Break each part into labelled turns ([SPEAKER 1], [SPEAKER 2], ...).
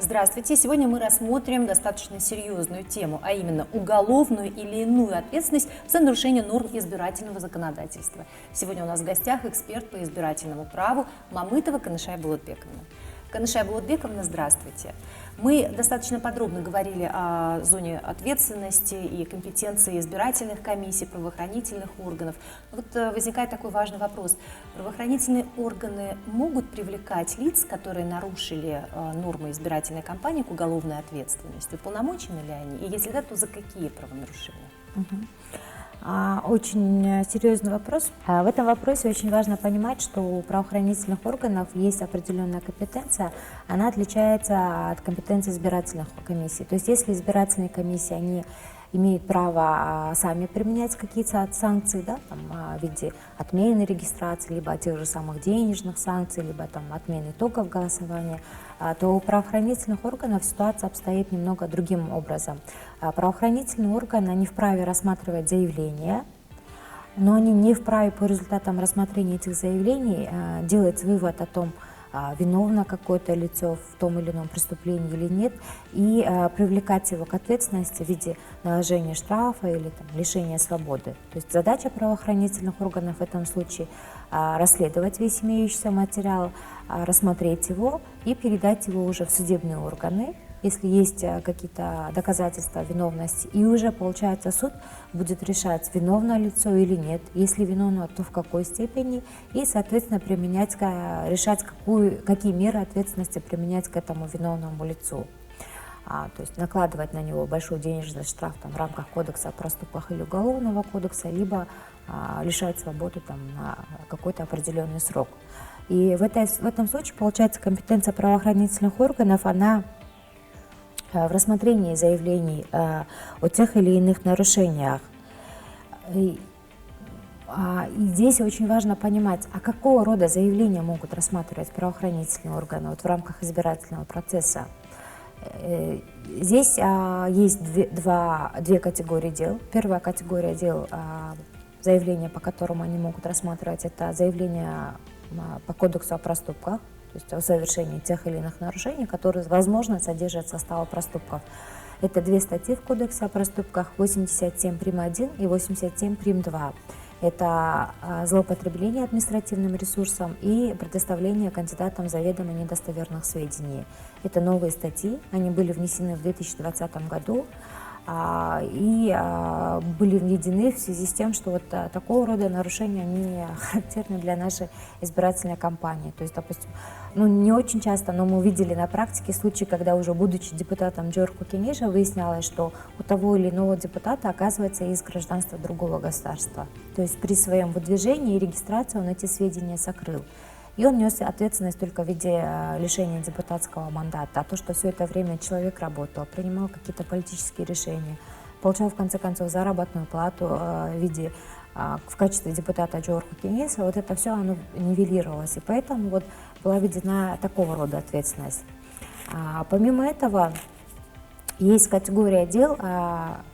[SPEAKER 1] Здравствуйте! Сегодня мы рассмотрим достаточно серьезную тему, а именно уголовную или иную ответственность за нарушение норм избирательного законодательства. Сегодня у нас в гостях эксперт по избирательному праву Мамытова Канышай Болотбековна. Канышай Болотбековна, здравствуйте! Мы достаточно подробно говорили о зоне ответственности и компетенции избирательных комиссий, правоохранительных органов. Вот возникает такой важный вопрос. Правоохранительные органы могут привлекать лиц, которые нарушили нормы избирательной кампании, к уголовной ответственности? Уполномочены ли они? И если да, то за какие правонарушения?
[SPEAKER 2] Очень серьезный вопрос. В этом вопросе очень важно понимать, что у правоохранительных органов есть определенная компетенция, она отличается от компетенции избирательных комиссий. То есть если избирательные комиссии, они имеют право сами применять какие-то санкции, да, там, в виде отмены регистрации, либо тех же самых денежных санкций, либо там, отмены итогов голосования, то у правоохранительных органов ситуация обстоит немного другим образом. Правоохранительные органы, они вправе рассматривать заявления, но они не вправе по результатам рассмотрения этих заявлений делать вывод о том, виновно какое-то лицо в том или ином преступлении или нет, и привлекать его к ответственности в виде наложения штрафа или там, лишения свободы. То есть задача правоохранительных органов в этом случае расследовать весь имеющийся материал, рассмотреть его и передать его уже в судебные органы, если есть какие-то доказательства виновности, и уже, получается, суд будет решать, виновно лицо или нет, если виновно, то в какой степени, и, соответственно, решать, какие меры ответственности применять к этому виновному лицу. То есть накладывать на него большой денежный штраф там, в рамках кодекса о проступках или уголовного кодекса, либо лишать свободы там, на какой-то определенный срок. И в этом случае, получается, компетенция правоохранительных органов, она в рассмотрении заявлений о тех или иных нарушениях. И здесь очень важно понимать, какого рода заявления могут рассматривать правоохранительные органы вот в рамках избирательного процесса. Здесь есть две категории дел. Первая категория дел, заявления, по которым они могут рассматривать, это заявления по кодексу о проступках, то есть о совершении тех или иных нарушений, которые, возможно, содержат состав проступков. Это две статьи в Кодексе о проступках, 87 прим. 1 и 87 прим. 2. Это злоупотребление административным ресурсом и предоставление кандидатам заведомо недостоверных сведений. Это новые статьи, они были внесены в 2020 году. И были введены в связи с тем, что вот такого рода нарушения, они характерны для нашей избирательной кампании. То есть, допустим, не очень часто, но мы видели на практике случаи, когда уже будучи депутатом Джорху Кенеша, выяснялось, что у того или иного депутата, оказывается, есть гражданство другого государства. То есть при своем выдвижении и регистрации он эти сведения сокрыл. И он нес ответственность только в виде лишения депутатского мандата. А то, что все это время человек работал, принимал какие-то политические решения, получал в конце концов заработную плату в виде, в качестве депутата Джорху Кенеса, вот это все оно нивелировалось. И поэтому вот была введена такого рода ответственность. Помимо этого, есть категория дел,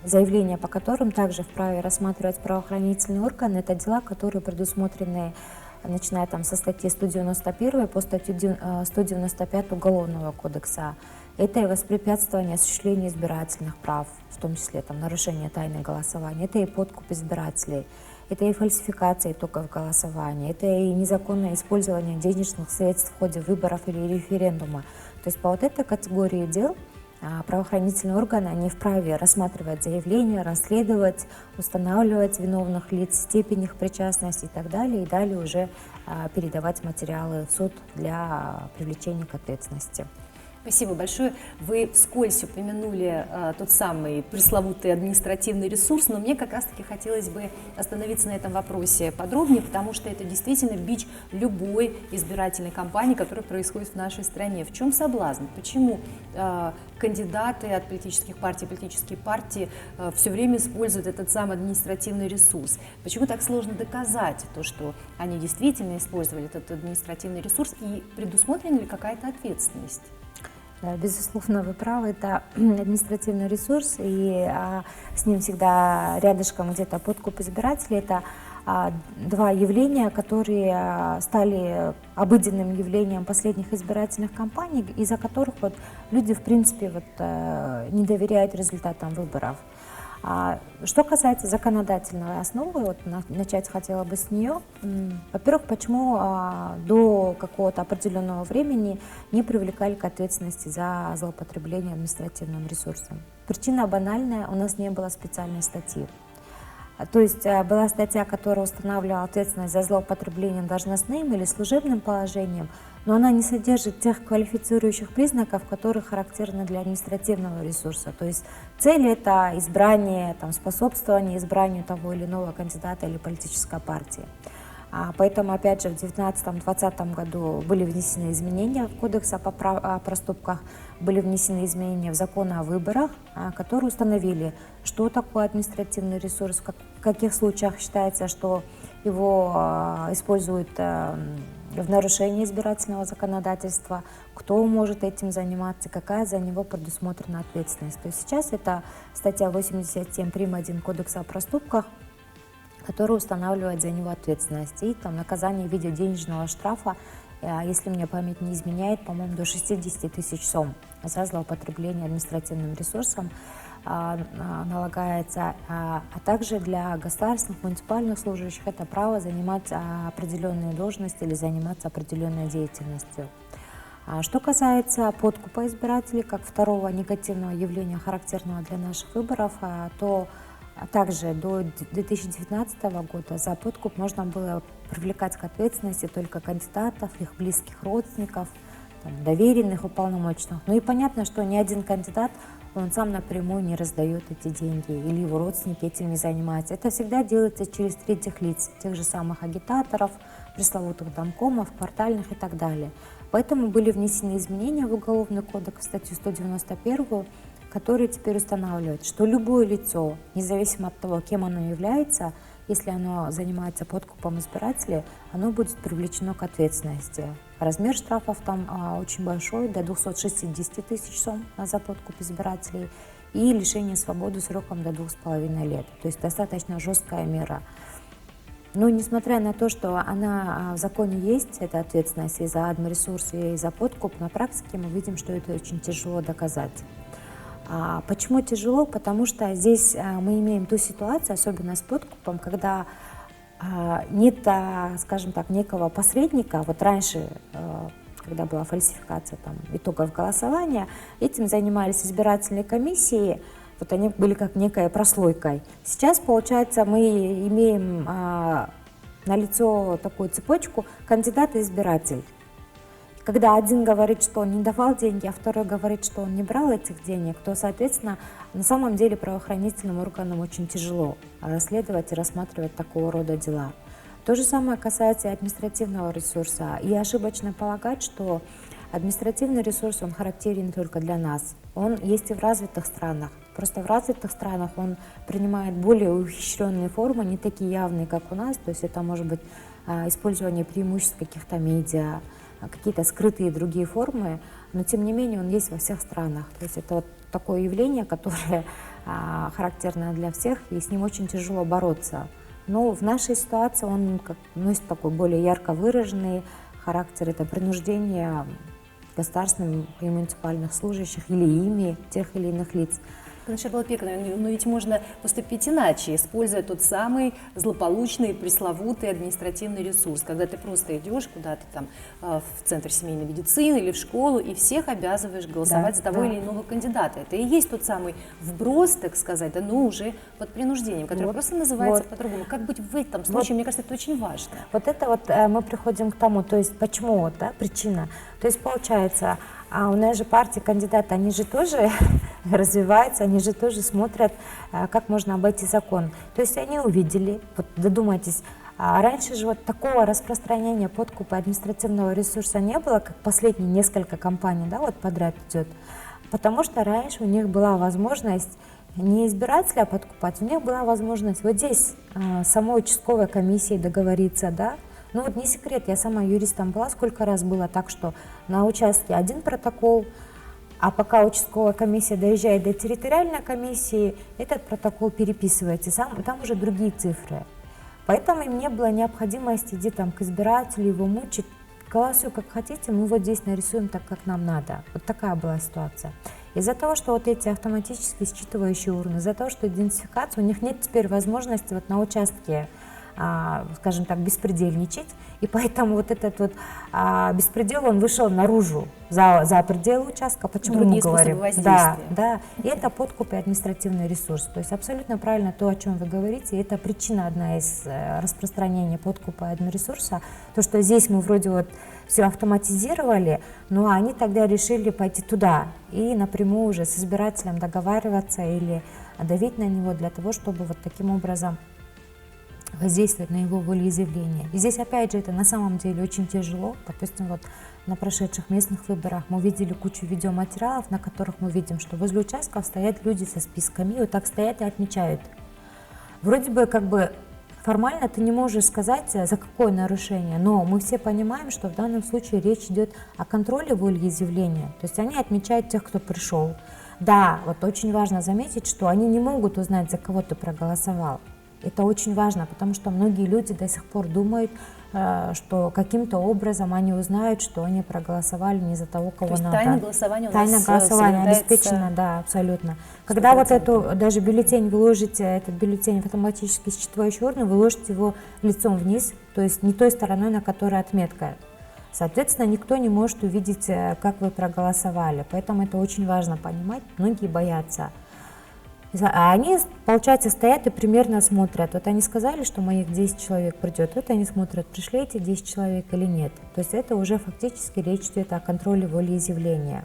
[SPEAKER 2] заявления по которым также вправе рассматривать правоохранительные органы. Это дела, которые предусмотрены начиная там со статьи 191 по статью 195 Уголовного кодекса. Это и воспрепятствование осуществлению избирательных прав, в том числе там, нарушение тайны голосования, это и подкуп избирателей, это и фальсификация итогов голосования, это и незаконное использование денежных средств в ходе выборов или референдума. То есть по вот этой категории дел правоохранительные органы, они вправе рассматривать заявления, расследовать, устанавливать виновных лиц, степень их причастности и так далее, и далее уже передавать материалы в суд для привлечения к ответственности.
[SPEAKER 1] Спасибо большое. Вы вскользь упомянули тот самый пресловутый административный ресурс, но мне как раз-таки хотелось бы остановиться на этом вопросе подробнее, потому что это действительно бич любой избирательной кампании, которая происходит в нашей стране. В чем соблазн? Почему кандидаты от политические партии все время используют этот самый административный ресурс? Почему так сложно доказать то, что они действительно использовали этот административный ресурс, и предусмотрена ли какая-то ответственность?
[SPEAKER 2] Безусловно, вы правы, это административный ресурс, и с ним всегда рядышком где-то подкуп избирателей. Это два явления, которые стали обыденным явлением последних избирательных кампаний, из-за которых вот люди, в принципе, не доверяют результатам выборов. Что касается законодательной основы, вот начать хотела бы с нее. Во-первых, почему до какого-то определенного времени не привлекали к ответственности за злоупотребление административным ресурсом? Причина банальная, у нас не было специальной статьи. То есть была статья, которая устанавливала ответственность за злоупотребление должностным или служебным положением, но она не содержит тех квалифицирующих признаков, которые характерны для административного ресурса. То есть цель – это избрание, способствование избранию того или иного кандидата или политической партии. Поэтому, опять же, в 2019-2020 году были внесены изменения в Кодекс о проступках, были внесены изменения в закон о выборах, которые установили, что такое административный ресурс, в каких случаях считается, что его используют в нарушении избирательного законодательства, кто может этим заниматься, какая за него предусмотрена ответственность. То есть сейчас это статья 87 прим. 1 Кодекса о проступках, который устанавливает за него ответственность. И наказание в виде денежного штрафа, если мне память не изменяет, по-моему, до 60 тысяч сом за злоупотребление административным ресурсом налагается, а также для государственных, муниципальных служащих это право занимать определенные должности или заниматься определенной деятельностью. Что касается подкупа избирателей, как второго негативного явления, характерного для наших выборов, то также до 2019 года за подкуп можно было привлекать к ответственности только кандидатов, их близких родственников, доверенных, уполномоченных. Ну и понятно, что ни один кандидат, он сам напрямую не раздает эти деньги, или его родственники этим не занимаются. Это всегда делается через третьих лиц, тех же самых агитаторов, пресловутых домкомов, квартальных и так далее. Поэтому были внесены изменения в Уголовный кодекс, в статью 191, которые теперь устанавливают, что любое лицо, независимо от того, кем оно является, если оно занимается подкупом избирателей, оно будет привлечено к ответственности. Размер штрафов там очень большой, до 260 тысяч сом за подкуп избирателей и лишение свободы сроком до 2,5 лет. То есть достаточно жесткая мера. Но несмотря на то, что она в законе есть, эта ответственность и за админресурс, и за подкуп, на практике мы видим, что это очень тяжело доказать. Почему тяжело? Потому что здесь мы имеем ту ситуацию, особенно с подкупом, когда нет, скажем так, некого посредника. Вот раньше, когда была фальсификация итогов голосования, этим занимались избирательные комиссии, вот они были как некой прослойкой. Сейчас, получается, мы имеем налицо такую цепочку кандидат и избиратель. Когда один говорит, что он не давал деньги, а второй говорит, что он не брал этих денег, то, соответственно, на самом деле правоохранительным органам очень тяжело расследовать и рассматривать такого рода дела. То же самое касается и административного ресурса. И ошибочно полагать, что административный ресурс, он характерен только для нас. Он есть и в развитых странах. Просто в развитых странах он принимает более ухищренные формы, не такие явные, как у нас. То есть это может быть использование преимуществ каких-то медиа, какие-то скрытые другие формы, но тем не менее он есть во всех странах. То есть это вот такое явление, которое характерно для всех, и с ним очень тяжело бороться. Но в нашей ситуации он носит такой более ярко выраженный характер, это принуждение государственных и муниципальных служащих или ими тех или иных лиц.
[SPEAKER 1] Но ведь можно поступить иначе, используя тот самый злополучный, пресловутый административный ресурс, когда ты просто идешь куда-то в центр семейной медицины или в школу и всех обязываешь голосовать за того или иного кандидата. Это и есть тот самый вброс, так сказать, но уже под принуждением, который просто называется по-другому. Как быть в этом случае, мне кажется, это очень важно.
[SPEAKER 2] Мы приходим к тому, то есть почему, причина. То есть получается, у нас же партии, кандидаты, они же тоже развиваются, они же тоже смотрят, как можно обойти закон. То есть они увидели, додумайтесь, раньше же такого распространения подкупа административного ресурса не было, как последние несколько кампаний, подряд идет. Потому что раньше у них была возможность не избирателя подкупать, у них была возможность вот здесь самой участковой комиссией договориться, Ну не секрет, я сама юристом была, сколько раз было так, что на участке один протокол, а пока участковая комиссия доезжает до территориальной комиссии, этот протокол переписывается, там уже другие цифры. Поэтому им не было необходимости идти там к избирателю, его мучить. Голосуй как хотите, мы вот здесь нарисуем так, как нам надо. Вот такая была ситуация. Из-за того, что вот эти автоматически считывающие урны, из-за того, что идентификация, у них нет теперь возможности вот на участке, скажем так, беспредельничать, и поэтому вот этот вот беспредел, он вышел наружу, за пределы участка. Почему
[SPEAKER 1] Другие
[SPEAKER 2] мы говорим?
[SPEAKER 1] способы воздействия.
[SPEAKER 2] Да, и это подкуп и административный ресурс. То есть абсолютно правильно то, о чем вы говорите, и это причина одна из распространения подкупа и админресурса, то, что здесь мы вроде вот все автоматизировали, но они тогда решили пойти туда и напрямую уже с избирателем договариваться или давить на него для того, чтобы вот таким образом воздействовать на его волеизъявление. И здесь, опять же, это на самом деле очень тяжело. Допустим, вот на прошедших местных выборах мы видели кучу видеоматериалов, на которых мы видим, что возле участков стоят люди со списками, и вот так стоят и отмечают. Вроде бы как бы формально ты не можешь сказать, за какое нарушение, но мы все понимаем, что в данном случае речь идет о контроле волеизъявления. То есть они отмечают тех, кто пришел. Да, вот очень важно заметить, что они не могут узнать, за кого ты проголосовал. Это очень важно, потому что многие люди до сих пор думают, что каким-то образом они узнают, что они проголосовали не за того, кого надо.
[SPEAKER 1] Тайна голосования у
[SPEAKER 2] Тайна
[SPEAKER 1] нас
[SPEAKER 2] голосования
[SPEAKER 1] соблюдается
[SPEAKER 2] обеспечена, да, абсолютно. Когда вот эту, даже бюллетень вы ложите, этот бюллетень в автоматически считывающий урну, вы ложите его лицом вниз, то есть не той стороной, на которой отметка. Соответственно, никто не может увидеть, как вы проголосовали. Поэтому это очень важно понимать. Многие боятся. А они, получается, стоят и примерно смотрят. Вот они сказали, что моих 10 человек придет. Вот они смотрят, пришли эти 10 человек или нет. То есть это уже фактически речь идет о контроле волеизъявления.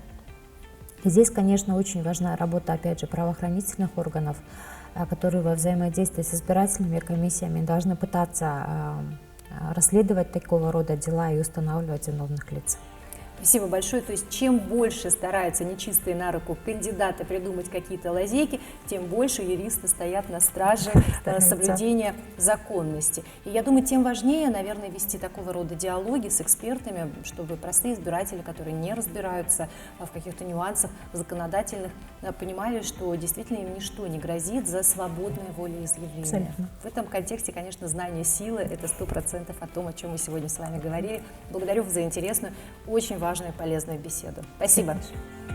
[SPEAKER 2] И здесь, конечно, очень важна работа, опять же, правоохранительных органов, которые во взаимодействии с избирательными комиссиями должны пытаться расследовать такого рода дела и устанавливать виновных лиц.
[SPEAKER 1] Спасибо большое. То есть чем больше стараются нечистые на руку кандидаты придумать какие-то лазейки, тем больше юристы стоят на страже соблюдения законности. И я думаю, тем важнее, наверное, вести такого рода диалоги с экспертами, чтобы простые избиратели, которые не разбираются в каких-то нюансах законодательных, понимали, что действительно им ничто не грозит за свободное волеизъявление.
[SPEAKER 2] Абсолютно.
[SPEAKER 1] В этом контексте, конечно, знание силы – это 100% о том, о чем мы сегодня с вами говорили. Благодарю вас за интересную, очень важную и полезную беседу. Спасибо.
[SPEAKER 2] Спасибо.